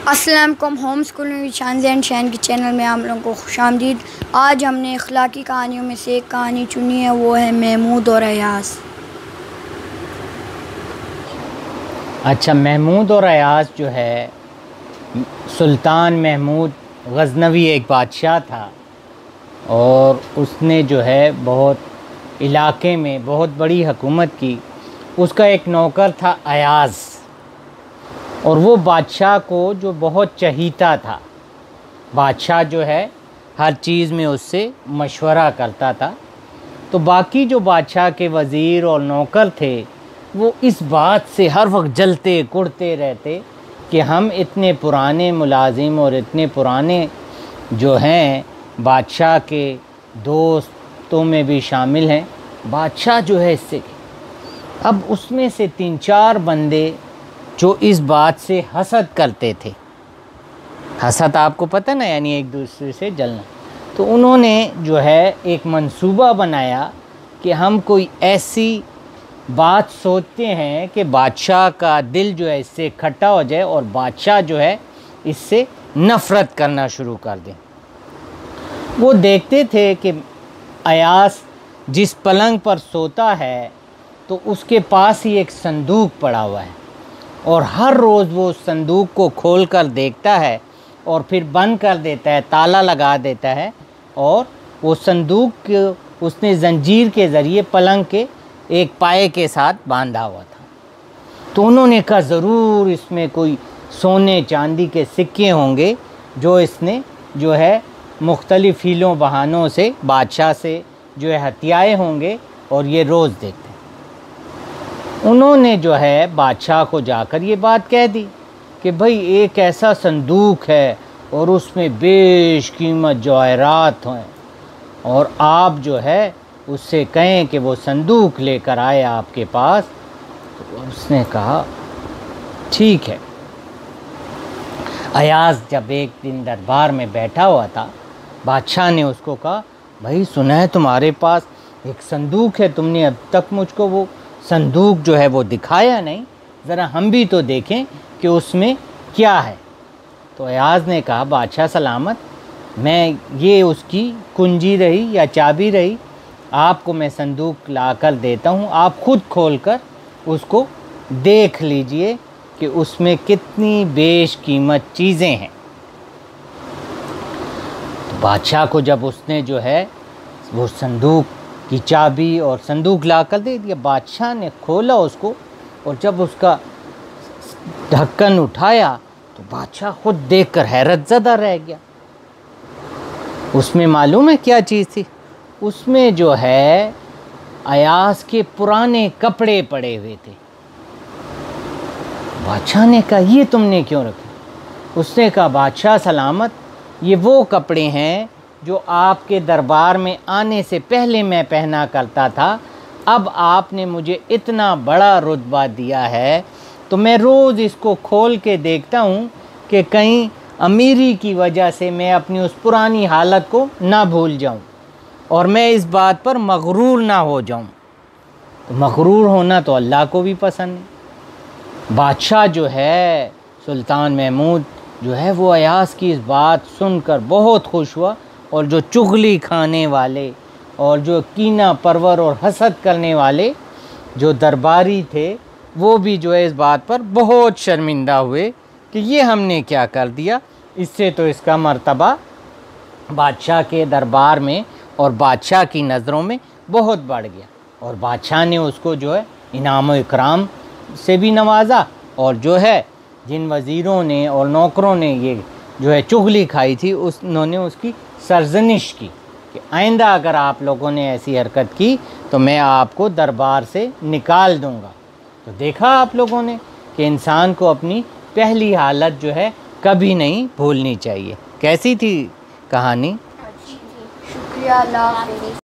अस्सलाम वालेकुम। Home schooling with शानज़ and शैन के चैनल में आप लोगों को खुशामदीद। आज हमने अखलाकी कहानियों में से एक कहानी चुनी है, वो है महमूद और अयाज़। अच्छा, महमूद और अयाज़ जो है, सुल्तान महमूद गज़नवी एक बादशाह था और उसने जो है बहुत इलाके में बहुत बड़ी हुकूमत की। उसका एक नौकर था अयाज़, और वो बादशाह को जो बहुत चहीता था। बादशाह जो है हर चीज़ में उससे मशवरा करता था। तो बाकी जो बादशाह के वज़ीर और नौकर थे वो इस बात से हर वक्त जलते कुड़ते रहते कि हम इतने पुराने मुलाजिम और इतने पुराने जो हैं बादशाह के दोस्तों में भी शामिल हैं। बादशाह जो है इससे, अब उसमें से 3-4 बंदे जो इस बात से हसद करते थे। हसद आपको पता ना, यानी एक दूसरे से जलना। तो उन्होंने जो है एक मंसूबा बनाया कि हम कोई ऐसी बात सोचते हैं कि बादशाह का दिल जो है इससे इकट्ठा हो जाए और बादशाह जो है इससे नफ़रत करना शुरू कर दें। वो देखते थे कि अयास जिस पलंग पर सोता है तो उसके पास ही एक संदूक पड़ा हुआ है, और हर रोज़ वो उस संदूक को खोल कर देखता है और फिर बंद कर देता है, ताला लगा देता है। और वो संदूक उसने जंजीर के ज़रिए पलंग के एक पाए के साथ बांधा हुआ था। तो उन्होंने कहा ज़रूर इसमें कोई सोने चांदी के सिक्के होंगे जो इसने जो है मुख्तलिफ़ हीलों बहानों से बादशाह से जो है हथियाए होंगे, और ये रोज़ देखते हैं। उन्होंने जो है बादशाह को जाकर ये बात कह दी कि भाई एक ऐसा संदूक है और उसमें बेशकीमत जवाहरात हैं, और आप जो है उससे कहें कि वो संदूक लेकर आए आपके पास। तो उसने कहा ठीक है। अयाज़ जब एक दिन दरबार में बैठा हुआ था, बादशाह ने उसको कहा भाई सुना है तुम्हारे पास एक संदूक है, तुमने अब तक मुझको वो संदूक जो है वो दिखाया नहीं, ज़रा हम भी तो देखें कि उसमें क्या है। तो अयाज़ ने कहा बादशाह सलामत, मैं ये उसकी कुंजी रही या चाबी रही, आपको मैं संदूक ला कर देता हूँ, आप ख़ुद खोल कर उसको देख लीजिए कि उसमें कितनी बेशकीमत चीज़ें हैं। तो बादशाह को जब उसने जो है वो संदूक की चाबी और संदूक ला कर दे दिया, बादशाह ने खोला उसको, और जब उसका ढक्कन उठाया तो बादशाह खुद देखकर हैरत ज़दा रह गया। उसमें मालूम है क्या चीज़ थी? उसमें जो है अयास के पुराने कपड़े पड़े हुए थे। बादशाह ने कहा ये तुमने क्यों रखे? उसने कहा बादशाह सलामत, ये वो कपड़े हैं जो आपके दरबार में आने से पहले मैं पहना करता था। अब आपने मुझे इतना बड़ा रुतबा दिया है तो मैं रोज़ इसको खोल के देखता हूँ कि कहीं अमीरी की वजह से मैं अपनी उस पुरानी हालत को ना भूल जाऊँ और मैं इस बात पर मगरूर ना हो जाऊँ। तो मगरूर होना तो अल्लाह को भी पसंद नहीं। बादशाह जो है सुल्तान महमूद जो है वो अयास की इस बात सुनकर बहुत खुश हुआ, और जो चुगली खाने वाले और जो कीना परवर और हसद करने वाले जो दरबारी थे वो भी जो है इस बात पर बहुत शर्मिंदा हुए कि ये हमने क्या कर दिया। इससे तो इसका मर्तबा बादशाह के दरबार में और बादशाह की नज़रों में बहुत बढ़ गया, और बादशाह ने उसको जो है इनाम व इकराम से भी नवाजा, और जो है जिन वज़ीरों ने और नौकरों ने ये जो है चुगली खाई थी उन्होंने उसकी सरजनिश की कि आइंदा अगर आप लोगों ने ऐसी हरकत की तो मैं आपको दरबार से निकाल दूंगा। तो देखा आप लोगों ने कि इंसान को अपनी पहली हालत जो है कभी नहीं भूलनी चाहिए। कैसी थी कहानी? शुक्रिया, अल्लाह हाफ़िज़।